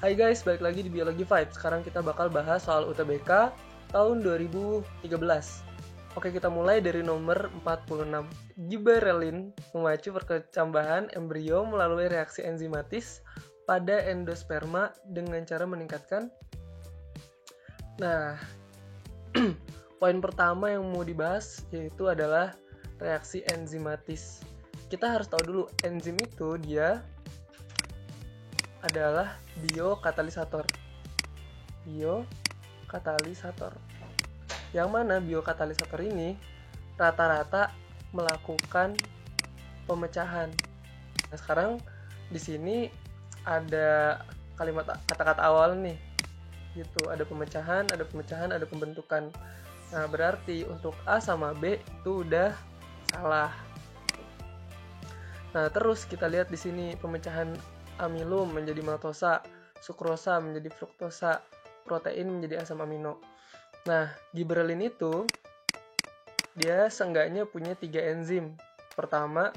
Hai guys, balik lagi di Biologi Fight. Sekarang kita bakal bahas soal UTBK tahun 2013. Oke, kita mulai dari nomor 46. Gibberellin memacu perkecambahan embrio melalui reaksi enzimatis pada endosperma dengan cara meningkatkan. Nah, poin pertama yang mau dibahas yaitu adalah reaksi enzimatis. Kita harus tahu dulu, enzim itu dia adalah biokatalisator. Yang mana biokatalisator ini rata-rata melakukan pemecahan. Nah, sekarang di sini ada kalimat kata-kata awal nih. Gitu, ada pemecahan, ada pembentukan. Nah, berarti untuk A sama B itu udah salah. Nah, terus kita lihat di sini pemecahan amilum menjadi maltosa, sukrosa menjadi fruktosa, protein menjadi asam amino. Nah, gibberellin itu dia seenggaknya punya 3 enzim. Pertama,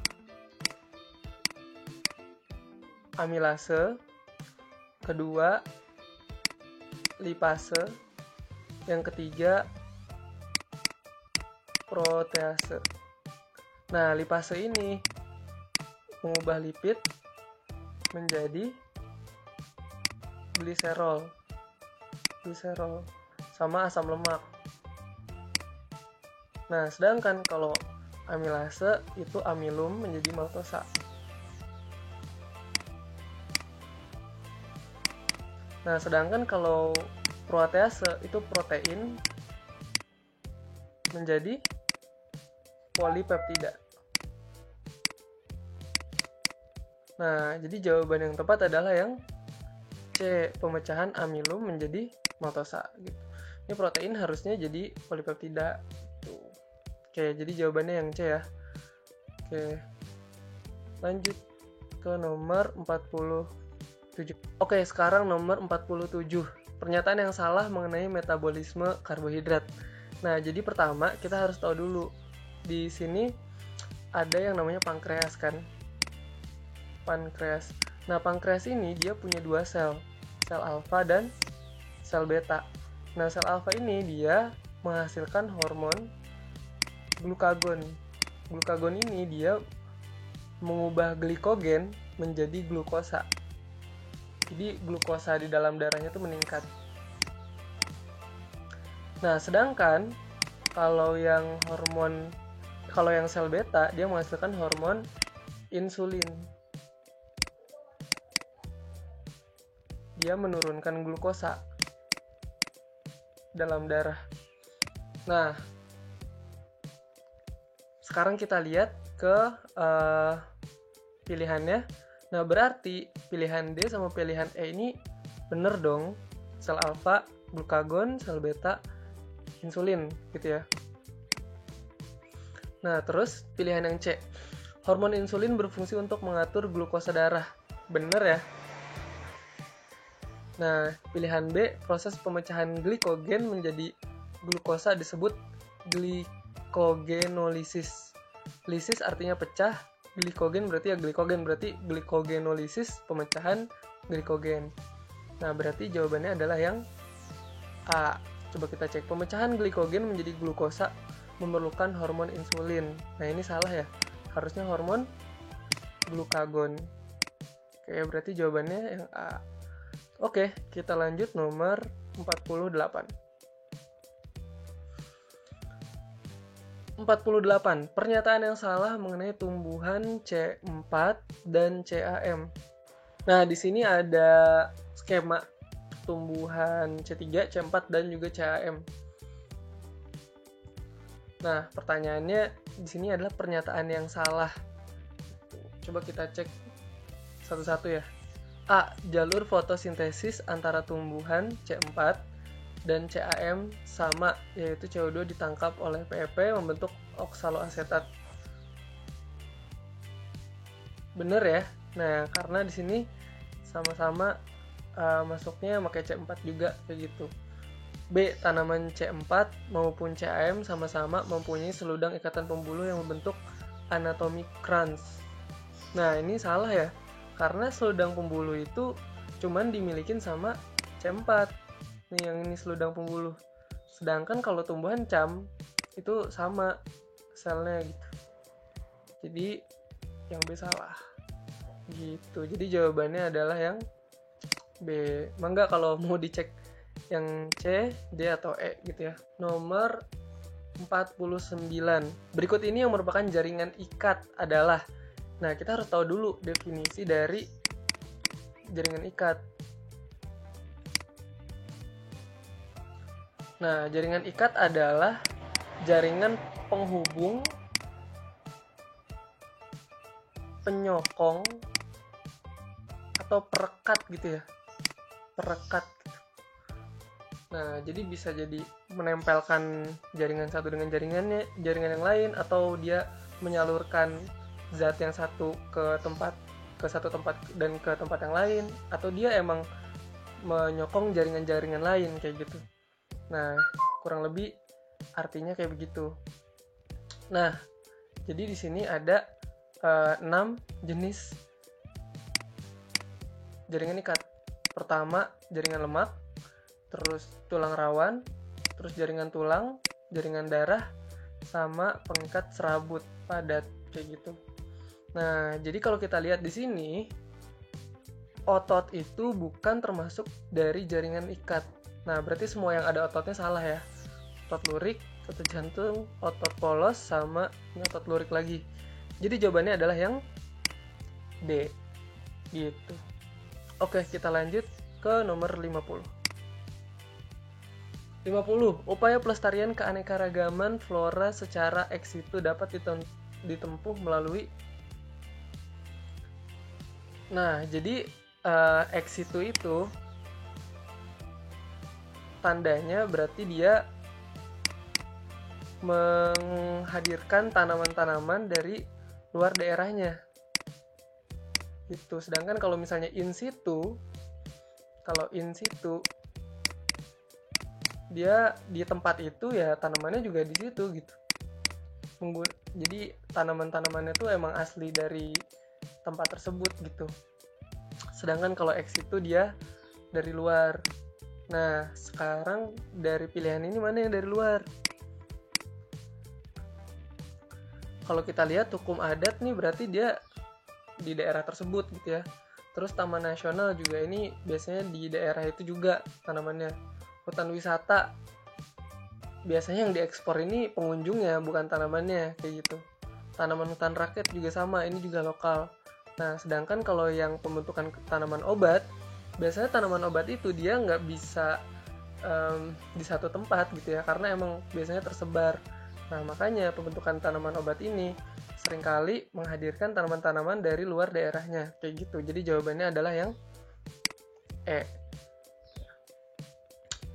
amilase, kedua, lipase, yang ketiga, protease. Nah, lipase ini mengubah lipid menjadi gliserol sama asam lemak. Nah, sedangkan kalau amilase itu amilum menjadi maltosa. Nah, sedangkan kalau protease itu protein menjadi polipeptida. Nah, jadi jawaban yang tepat adalah yang C, pemecahan amilum menjadi maltosa gitu. Ini protein harusnya jadi polipeptida gitu. Oke, jadi jawabannya yang C ya. Oke. Lanjut ke nomor 47. Oke, sekarang nomor 47. Pernyataan yang salah mengenai metabolisme karbohidrat. Nah, jadi pertama kita harus tahu dulu. Di sini ada yang namanya pankreas kan. Pankreas. Nah, pankreas ini dia punya 2 sel alfa dan sel beta. Nah, sel alfa ini dia menghasilkan hormon glukagon. Glukagon ini dia mengubah glikogen menjadi glukosa. Jadi glukosa di dalam darahnya itu meningkat. Nah, sedangkan kalau yang sel beta dia menghasilkan hormon insulin. Dia menurunkan glukosa dalam darah. Nah, sekarang kita lihat ke pilihannya. Nah, berarti pilihan D sama pilihan E ini bener dong. Sel alfa, glukagon, sel beta, insulin gitu ya. Nah, terus pilihan yang C. Hormon insulin berfungsi untuk mengatur glukosa darah. Bener ya? Nah, pilihan B, proses pemecahan glikogen menjadi glukosa disebut glikogenolisis. Lisis artinya pecah, glikogen berarti ya glikogen, berarti glikogenolisis, pemecahan glikogen. Nah, berarti jawabannya adalah yang A. Coba kita cek, pemecahan glikogen menjadi glukosa memerlukan hormon insulin. Nah, ini salah ya, harusnya hormon glukagon. Oke, berarti jawabannya yang A. Oke, kita lanjut nomor 48. 48. Pernyataan yang salah mengenai tumbuhan C4 dan CAM. Nah, di sini ada skema tumbuhan C3, C4 dan juga CAM. Nah, pertanyaannya di sini adalah pernyataan yang salah. Coba kita cek satu-satu ya. A. Jalur fotosintesis antara tumbuhan C4 dan CAM sama, yaitu CO2 ditangkap oleh PEP membentuk oksaloasetat. Bener ya? Nah, karena di sini sama-sama masuknya pakai C4 juga kayak gitu. B. Tanaman C4 maupun CAM sama-sama mempunyai seludang ikatan pembuluh yang membentuk anatomi crans. Nah, ini salah ya. Karena seludang pembuluh itu cuman dimilikin sama C4 nih, yang ini seludang pembuluh. Sedangkan kalau tumbuhan cam itu sama selnya gitu. Jadi yang B salah gitu. Jadi jawabannya adalah yang B. Mangga kalau mau dicek yang C, D atau E gitu ya. Nomor 49. Berikut ini yang merupakan jaringan ikat adalah. Nah, kita harus tahu dulu definisi dari jaringan ikat. Nah, jaringan ikat adalah jaringan penghubung, penyokong, atau perekat gitu ya. Perekat. Nah, jadi bisa jadi menempelkan jaringan satu dengan jaringan yang lain, atau dia menyalurkan zat yang satu ke satu tempat dan ke tempat yang lain, atau dia emang menyokong jaringan-jaringan lain kayak gitu. Nah, kurang lebih artinya kayak begitu. Nah, jadi di sini ada 6 jenis jaringan ikat. Pertama, jaringan lemak, terus tulang rawan, terus jaringan tulang, jaringan darah, sama pengikat serabut padat kayak gitu. Nah, jadi kalau kita lihat di sini, otot itu bukan termasuk dari jaringan ikat. Nah, berarti semua yang ada ototnya salah ya. Otot lurik, otot jantung, otot polos, sama ini otot lurik lagi. Jadi jawabannya adalah yang D. Gitu. Oke, kita lanjut ke nomor 50. 50. Upaya pelestarian keanekaragaman flora secara ex situ dapat ditempuh melalui. Nah, jadi ex situ itu tandanya berarti dia menghadirkan tanaman-tanaman dari luar daerahnya. Gitu. Sedangkan kalau misalnya in situ, dia di tempat itu ya tanamannya juga di situ gitu. Jadi tanaman-tanamannya tuh emang asli dari tempat tersebut gitu. Sedangkan kalau ex situ dia dari luar. Nah, sekarang dari pilihan ini mana yang dari luar? Kalau kita lihat hukum adat nih berarti dia di daerah tersebut gitu ya. Terus taman nasional juga ini biasanya di daerah itu juga tanamannya. Hutan wisata biasanya yang diekspor ini pengunjungnya bukan tanamannya kayak gitu. Tanaman hutan rakyat juga sama, ini juga lokal. Nah, sedangkan kalau yang pembentukan tanaman obat, biasanya tanaman obat itu dia nggak bisa di satu tempat gitu ya, karena emang biasanya tersebar. Nah, makanya pembentukan tanaman obat ini seringkali menghadirkan tanaman-tanaman dari luar daerahnya kayak gitu. Jadi jawabannya adalah yang E.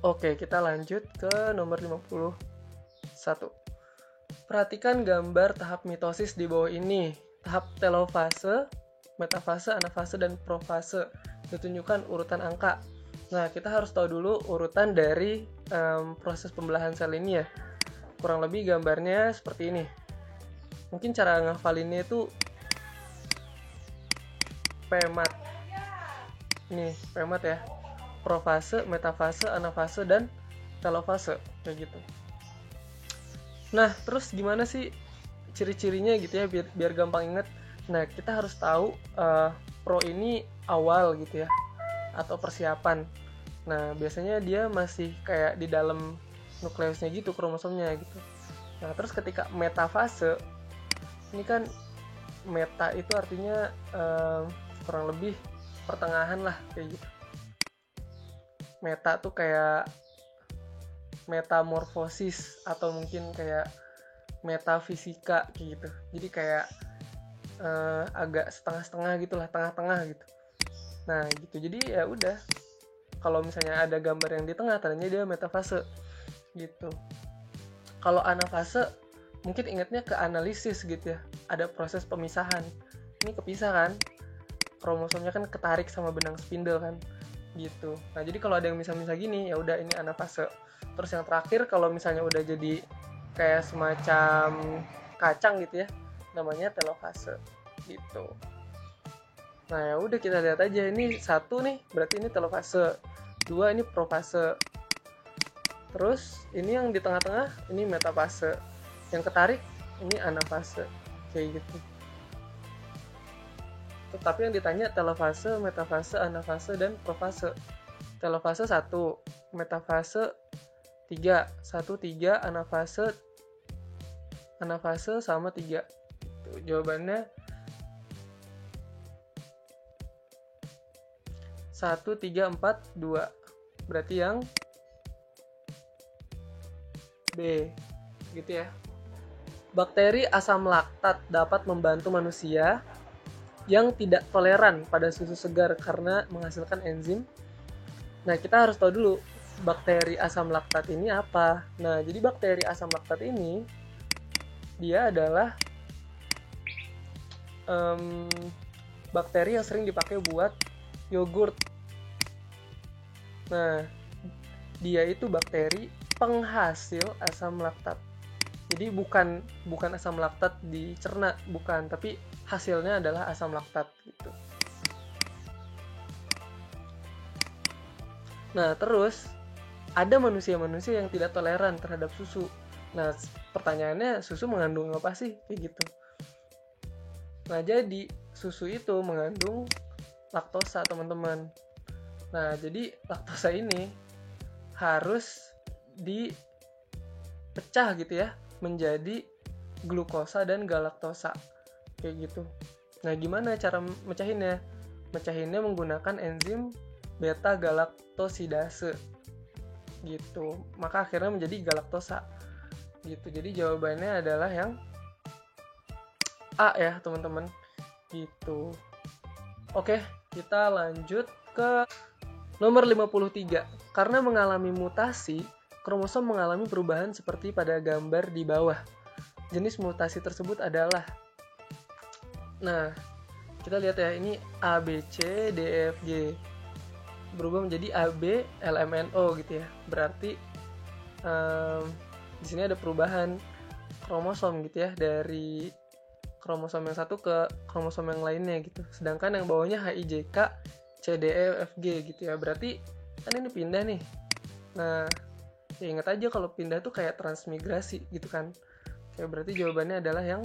Oke, kita lanjut ke nomor 51. Perhatikan gambar tahap mitosis di bawah ini. Tahap telofase, metafase, anafase, dan profase. Ditunjukkan urutan angka. Nah, kita harus tahu dulu urutan dari proses pembelahan sel ini ya. Kurang lebih gambarnya seperti ini. Mungkin cara ngafalinnya itu PMAT. Ini PMAT ya. Profase, metafase, anafase, dan telofase kayak gitu. Nah, terus gimana sih ciri-cirinya gitu ya biar gampang inget. Nah, kita harus tahu pro ini awal gitu ya, atau persiapan. Nah, biasanya dia masih kayak di dalam nukleusnya gitu, kromosomnya gitu. Nah, terus ketika metafase, ini kan meta itu artinya kurang lebih pertengahan lah kayak gitu. Meta tuh kayak metamorfosis atau mungkin kayak metafisika kayak gitu. Jadi kayak agak setengah-setengah gitulah, tengah-tengah gitu. Nah, gitu. Jadi ya udah. Kalau misalnya ada gambar yang di tengah, tandanya dia metafase gitu. Kalau anafase, mungkin ingatnya ke analisis gitu ya. Ada proses pemisahan. Ini kepisah kan? Kromosomnya kan ketarik sama benang spindle kan? Gitu. Nah, jadi kalau ada yang misah-misah gini, ya udah ini anafase. Terus yang terakhir kalau misalnya udah jadi kayak semacam kacang gitu ya, namanya telofase gitu. Nah ya udah, kita lihat aja, ini 1 nih berarti ini telofase, 2 ini profase, terus ini yang di tengah-tengah ini metafase, yang ketarik ini anafase, kayak gitu. Tetapi yang ditanya telofase, metafase, anafase, dan profase. Telofase 1, metafase 3, 1, 3, anafase sama 3. Tuh, jawabannya 1, 3, 4, 2. Berarti yang B. Gitu ya. Bakteri asam laktat dapat membantu manusia yang tidak toleran pada susu segar karena menghasilkan enzim. Nah, kita harus tahu dulu bakteri asam laktat ini apa. Nah, jadi bakteri asam laktat ini dia adalah bakteri yang sering dipakai buat yogurt. Nah, dia itu bakteri penghasil asam laktat. Jadi bukan asam laktat dicerna, bukan, tapi hasilnya adalah asam laktat gitu. Nah, terus ada manusia-manusia yang tidak toleran terhadap susu. Nah, pertanyaannya, susu mengandung apa sih? Kayak gitu. Nah, jadi susu itu mengandung laktosa, teman-teman. Nah, jadi laktosa ini harus dipecah gitu ya, menjadi glukosa dan galaktosa. Kayak gitu. Nah, gimana cara mecahinnya? Mecahinnya menggunakan enzim beta galaktosidase. Gitu. Maka akhirnya menjadi galaktosa. Gitu. Jadi jawabannya adalah yang A ya, teman-teman. Gitu. Oke, kita lanjut ke nomor 53. Karena mengalami mutasi, kromosom mengalami perubahan seperti pada gambar di bawah. Jenis mutasi tersebut adalah, nah, kita lihat ya, ini A, B, C, D, E, F, G. Berubah menjadi A, B, L, M, N, O gitu ya. Berarti di sini ada perubahan kromosom gitu ya, dari kromosom yang satu ke kromosom yang lainnya gitu. Sedangkan yang bawahnya H, I, J, K, C, D, E, F, G gitu ya. Berarti kan ini pindah nih. Nah, ya ingat aja kalau pindah tuh kayak transmigrasi gitu kan. Oke, berarti jawabannya adalah yang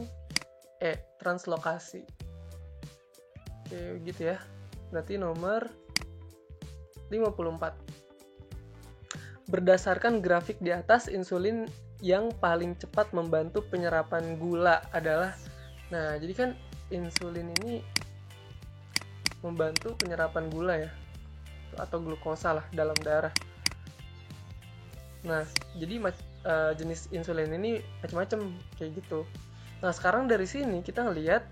E, translokasi. Oke, gitu ya. Berarti nomor 54. Berdasarkan grafik di atas, insulin yang paling cepat membantu penyerapan gula adalah, nah, jadi kan insulin ini membantu penyerapan gula ya, atau glukosa lah dalam darah. Nah, jadi jenis insulin ini macam-macam kayak gitu. Nah, sekarang dari sini kita ngelihat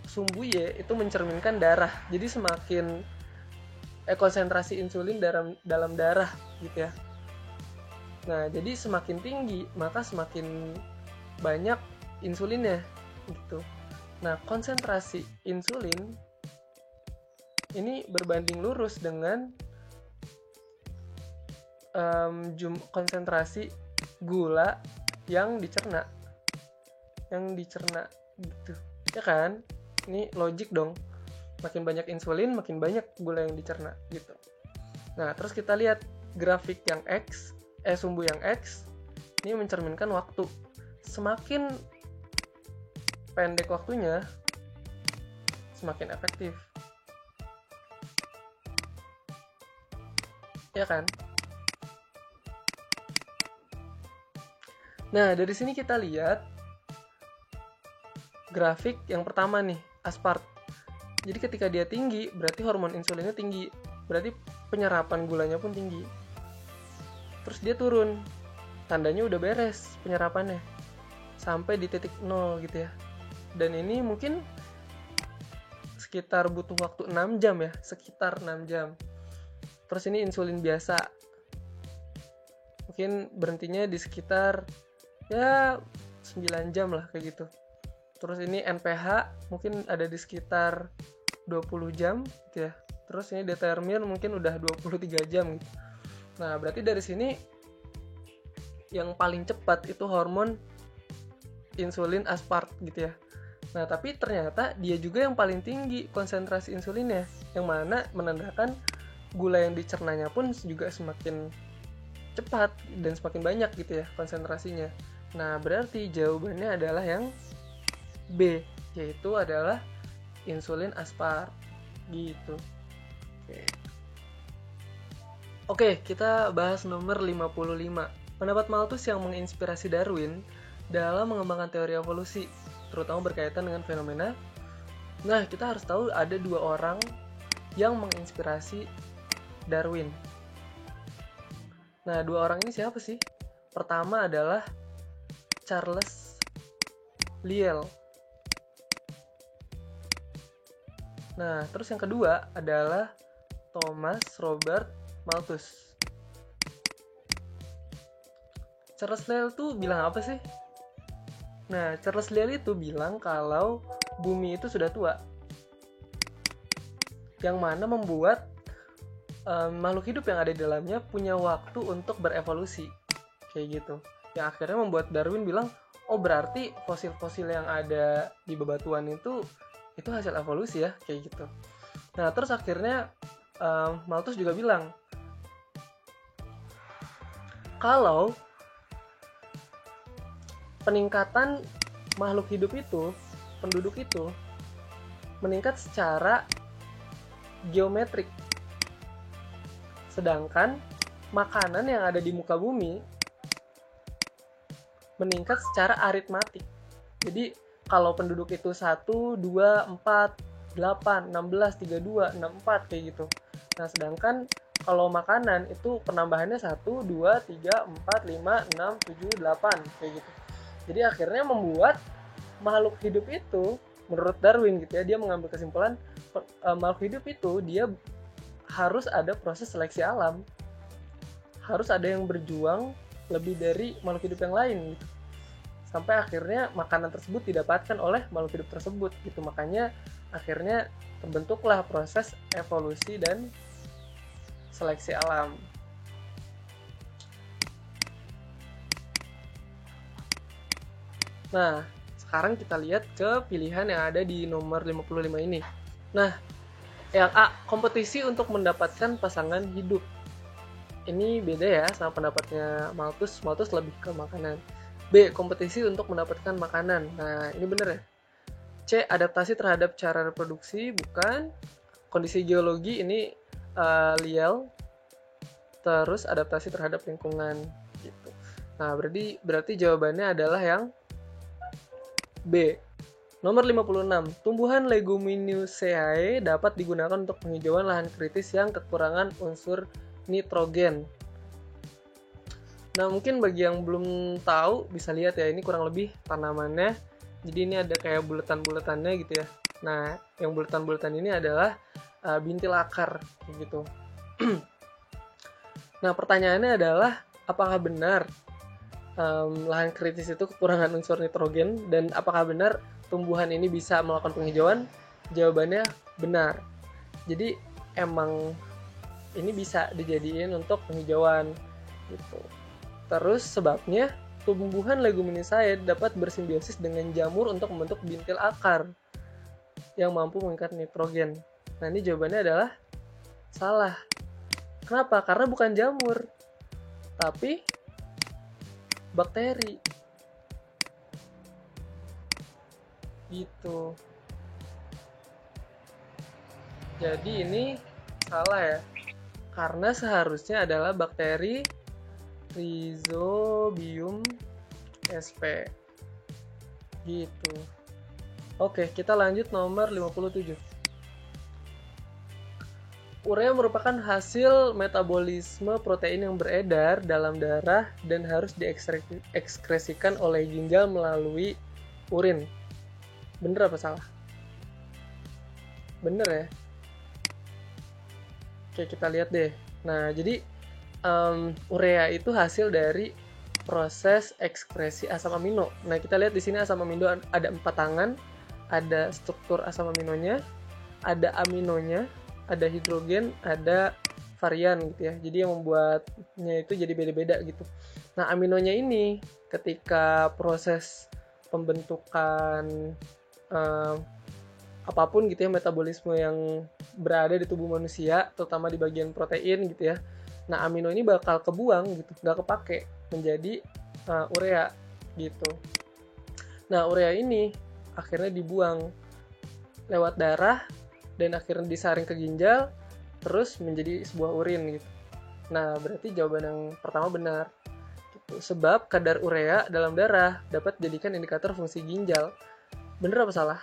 sumbu Y itu mencerminkan darah. Jadi semakin konsentrasi insulin dalam darah gitu ya. Nah, jadi semakin tinggi maka semakin banyak insulinnya gitu. Nah, konsentrasi insulin ini berbanding lurus dengan konsentrasi gula yang dicerna gitu ya kan. Ini logik dong, makin banyak insulin makin banyak gula yang dicerna gitu. Nah, terus kita lihat grafik yang X, sumbu yang X ini mencerminkan waktu. Semakin pendek waktunya semakin efektif ya kan. Nah, dari sini kita lihat grafik yang pertama nih, aspart. Jadi ketika dia tinggi, berarti hormon insulinnya tinggi. Berarti penyerapan gulanya pun tinggi. Terus dia turun. Tandanya udah beres penyerapannya. Sampai di titik 0 gitu ya. Dan ini mungkin sekitar butuh waktu 6 jam ya. Sekitar 6 jam. Terus ini insulin biasa. Mungkin berhentinya di sekitar ya 9 jam lah kayak gitu. Terus ini NPH mungkin ada di sekitar 20 jam gitu ya. Terus ini determin mungkin udah 23 jam gitu. Nah, berarti dari sini yang paling cepat itu hormon insulin aspart gitu ya. Nah, tapi ternyata dia juga yang paling tinggi konsentrasi insulinnya, yang mana menandakan gula yang dicernanya pun juga semakin cepat dan semakin banyak gitu ya konsentrasinya. Nah, berarti jawabannya adalah yang B, yaitu adalah insulin aspart gitu. Oke, kita bahas nomor 55. Pendapat Malthus yang menginspirasi Darwin dalam mengembangkan teori evolusi, terutama berkaitan dengan fenomena. Nah, kita harus tahu ada 2 orang yang menginspirasi Darwin. Nah, 2 orang ini siapa sih? Pertama adalah Charles Lyell. Nah, terus yang kedua adalah Thomas Robert Malthus. Charles Lyell tuh bilang apa sih? Nah, Charles Lyell itu bilang kalau bumi itu sudah tua, yang mana membuat makhluk hidup yang ada di dalamnya punya waktu untuk berevolusi, kayak gitu. Yang akhirnya membuat Darwin bilang, oh berarti fosil-fosil yang ada di bebatuan itu hasil evolusi ya, kayak gitu. Nah, terus akhirnya Malthus juga bilang kalau peningkatan makhluk hidup itu, penduduk itu meningkat secara geometrik, sedangkan makanan yang ada di muka bumi meningkat secara aritmatik. Jadi kalau penduduk itu 1, 2, 4, 8, 16, 32, 64 kayak gitu. Nah, sedangkan kalau makanan itu penambahannya 1, 2, 3, 4, 5, 6, 7, 8 kayak gitu. Jadi akhirnya membuat makhluk hidup itu, menurut Darwin gitu ya, dia mengambil kesimpulan makhluk hidup itu dia harus ada proses seleksi alam. Harus ada yang berjuang lebih dari makhluk hidup yang lain gitu. Sampai akhirnya makanan tersebut didapatkan oleh makhluk hidup tersebut gitu. Makanya akhirnya terbentuklah proses evolusi dan seleksi alam. Nah, sekarang kita lihat ke pilihan yang ada di nomor 55 ini. Nah, yang A, kompetisi untuk mendapatkan pasangan hidup. Ini beda ya sama pendapatnya Malthus. Malthus lebih ke makanan. B, kompetisi untuk mendapatkan makanan. Nah, ini bener ya. C, adaptasi terhadap cara reproduksi. Bukan. Kondisi geologi ini Lyell. Terus adaptasi terhadap lingkungan gitu. Nah, berarti jawabannya adalah yang B. Nomor 56. Tumbuhan Leguminusae dapat digunakan untuk penghijauan lahan kritis yang kekurangan unsur nitrogen. Nah, mungkin bagi yang belum tahu bisa lihat ya, ini kurang lebih tanamannya. Jadi ini ada kayak bulatan-bulatannya gitu ya. Nah, yang bulatan-bulatan ini adalah bintil akar gitu. Nah, pertanyaannya adalah apakah benar lahan kritis itu kekurangan unsur nitrogen, dan apakah benar tumbuhan ini bisa melakukan penghijauan? Jawabannya benar. Jadi emang ini bisa dijadiin untuk penghijauan gitu. Terus sebabnya tumbuhan Leguminusae dapat bersimbiosis dengan jamur untuk membentuk bintil akar yang mampu mengikat nitrogen. Nah, ini jawabannya adalah salah. Kenapa? Karena bukan jamur, tapi bakteri. Gitu. Jadi ini salah ya. Karena seharusnya adalah bakteri Rhizobium sp. Gitu. Oke, kita lanjut nomor 57. Urea merupakan hasil metabolisme protein yang beredar dalam darah dan harus diekskresikan oleh ginjal melalui urin. Bener apa salah? Bener ya? Oke, kita lihat deh. Nah, jadi urea itu hasil dari proses ekskresi asam amino. Nah, kita lihat di sini asam amino ada 4 tangan, ada struktur asam aminonya, ada aminonya, ada hidrogen, ada varian gitu ya. Jadi yang membuatnya itu jadi beda-beda gitu. Nah, aminonya ini ketika proses pembentukan uh, apapun gitu ya, metabolisme yang berada di tubuh manusia, terutama di bagian protein gitu ya. Nah, amino ini bakal kebuang gitu, nggak kepake menjadi urea gitu. Nah, urea ini akhirnya dibuang lewat darah dan akhirnya disaring ke ginjal, terus menjadi sebuah urin gitu. Nah, berarti jawaban yang pertama benar. Gitu. Sebab kadar urea dalam darah dapat dijadikan indikator fungsi ginjal. Bener apa salah?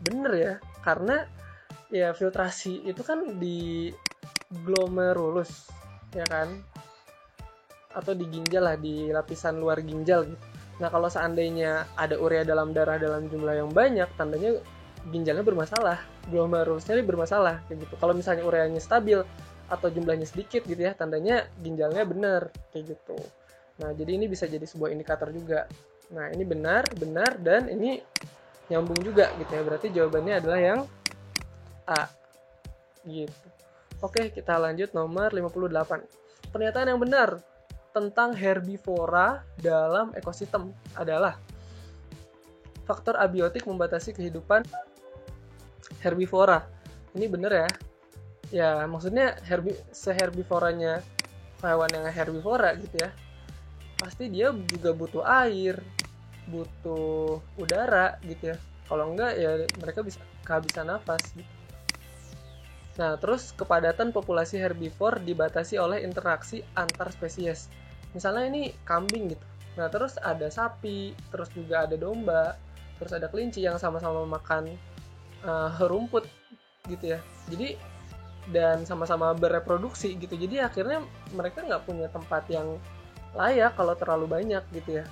Bener ya, karena ya filtrasi itu kan di glomerulus, ya kan? Atau di ginjal lah, di lapisan luar ginjal gitu. Nah, kalau seandainya ada urea dalam darah dalam jumlah yang banyak, tandanya ginjalnya bermasalah, glomerulusnya bermasalah kayak gitu. Kalau misalnya ureanya stabil atau jumlahnya sedikit gitu ya, tandanya ginjalnya benar kayak gitu. Nah, jadi ini bisa jadi sebuah indikator juga. Nah, ini benar, dan ini nyambung juga gitu ya. Berarti jawabannya adalah yang A. Gitu. Oke, kita lanjut nomor 58. Pernyataan yang benar tentang herbivora dalam ekosistem adalah faktor abiotik membatasi kehidupan herbivora. Ini benar ya? Ya, maksudnya seherbivoranya hewan yang herbivora gitu ya. Pasti dia juga butuh air, butuh udara gitu ya. Kalau enggak ya mereka bisa kehabisan nafas gitu. Nah, terus kepadatan populasi herbivor dibatasi oleh interaksi antar spesies. Misalnya ini kambing gitu. Nah, terus ada sapi, terus juga ada domba, terus ada kelinci yang sama-sama makan rumput gitu ya. Jadi dan sama-sama bereproduksi gitu. Jadi akhirnya mereka nggak punya tempat yang layak kalau terlalu banyak gitu ya.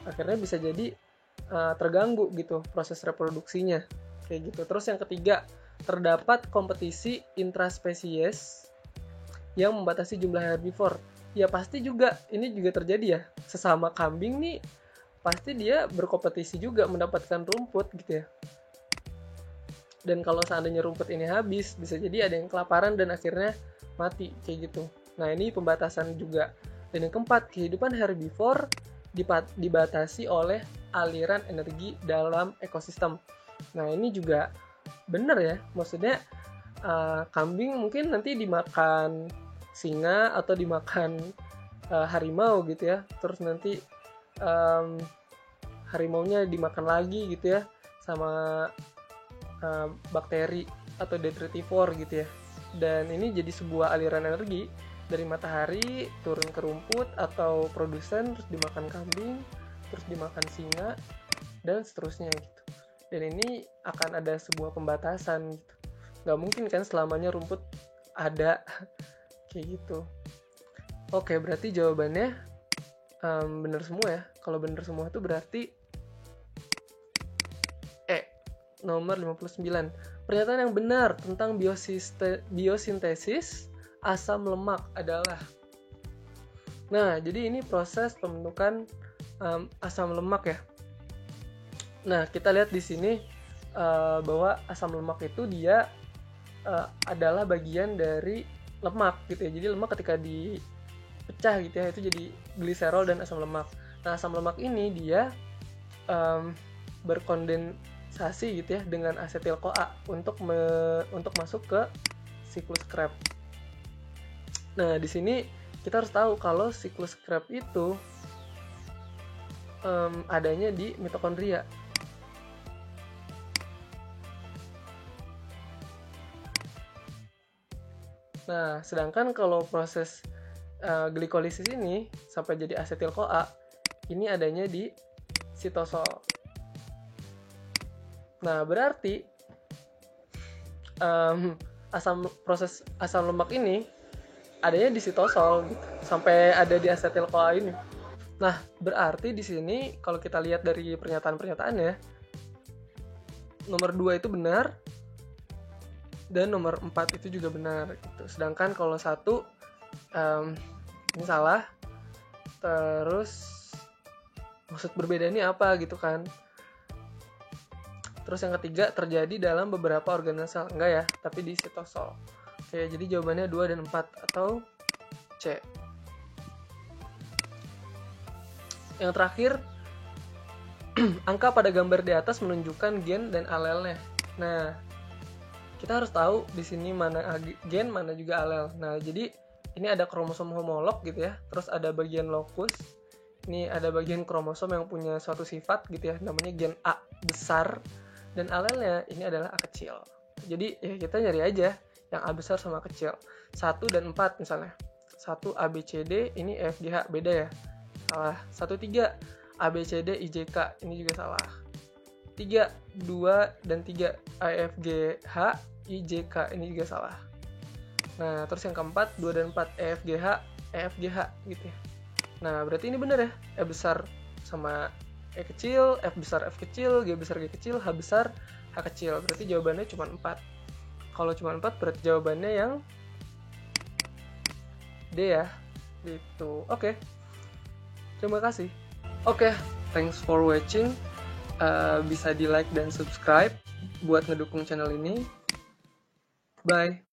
Akhirnya bisa jadi terganggu gitu proses reproduksinya kayak gitu. Terus yang ketiga, terdapat kompetisi intraspesies yang membatasi jumlah herbivor. Ya pasti juga ini juga terjadi ya. Sesama kambing nih pasti dia berkompetisi juga mendapatkan rumput gitu ya. Dan kalau seandainya rumput ini habis, bisa jadi ada yang kelaparan dan akhirnya mati kayak gitu. Nah, ini pembatasan juga. Dan yang keempat, kehidupan herbivor dibatasi oleh aliran energi dalam ekosistem. Nah, ini juga benar ya. Maksudnya kambing mungkin nanti dimakan singa atau dimakan harimau gitu ya. Terus nanti harimaunya dimakan lagi gitu ya sama bakteri atau detritivore gitu ya. Dan ini jadi sebuah aliran energi dari matahari turun ke rumput atau produsen, terus dimakan kambing, terus dimakan singa, dan seterusnya gitu. Dan ini akan ada sebuah pembatasan gitu. Nggak mungkin kan selamanya rumput ada kayak gitu. Oke, berarti jawabannya benar semua ya. Kalau benar semua itu berarti nomor 59. Pernyataan yang benar tentang biosintesis asam lemak adalah. Nah, jadi ini proses pembentukan asam lemak ya. Nah, kita lihat di sini bahwa asam lemak itu dia adalah bagian dari lemak gitu ya. Jadi lemak ketika dipecah gitu ya, itu jadi gliserol dan asam lemak. Nah, asam lemak ini dia berkondensasi gitu ya dengan asetil-CoA untuk masuk ke siklus Krebs. Nah, di sini kita harus tahu kalau siklus Krebs itu adanya di mitokondria. Nah, sedangkan kalau proses glikolisis ini sampai jadi asetil-CoA, ini adanya di sitosol. Nah, berarti proses asam lemak ini adanya di sitosol gitu, sampai ada di asetil-CoA ini. Nah, berarti di sini kalau kita lihat dari pernyataan-pernyataannya, nomor 2 itu benar dan nomor 4 itu juga benar gitu. Sedangkan kalau 1 ini salah. Terus maksud berbeda ini apa gitu kan. Terus yang ketiga, terjadi dalam beberapa organel sel. Enggak ya, tapi di sitosol. Oke, jadi jawabannya 2 dan 4 atau C. Yang terakhir, Angka pada gambar di atas menunjukkan gen dan alelnya. Nah, kita harus tahu di sini mana gen, mana juga alel. Nah, jadi ini ada kromosom homolog gitu ya. Terus ada bagian lokus. Ini ada bagian kromosom yang punya suatu sifat gitu ya, namanya gen A besar, dan alelnya ini adalah A kecil. Jadi ya kita nyari aja yang A besar sama A kecil. 1 dan 4 misalnya. 1 ABCD, ini EFGH, beda ya. Salah. 1 3 ABCD IJK, ini juga salah. 3 2 dan 3 AFGH IJK, ini juga salah. Nah, terus yang keempat 2 dan 4 EFGH gitu ya. Nah, berarti ini benar ya. E besar sama E kecil, F besar F kecil, G besar G kecil, H besar H kecil. Berarti jawabannya cuma 4. Kalau cuma 4 berarti jawabannya yang D ya. Gitu. Oke. Terima kasih. Oke, thanks for watching. Bisa di like dan subscribe buat ngedukung channel ini. Bye.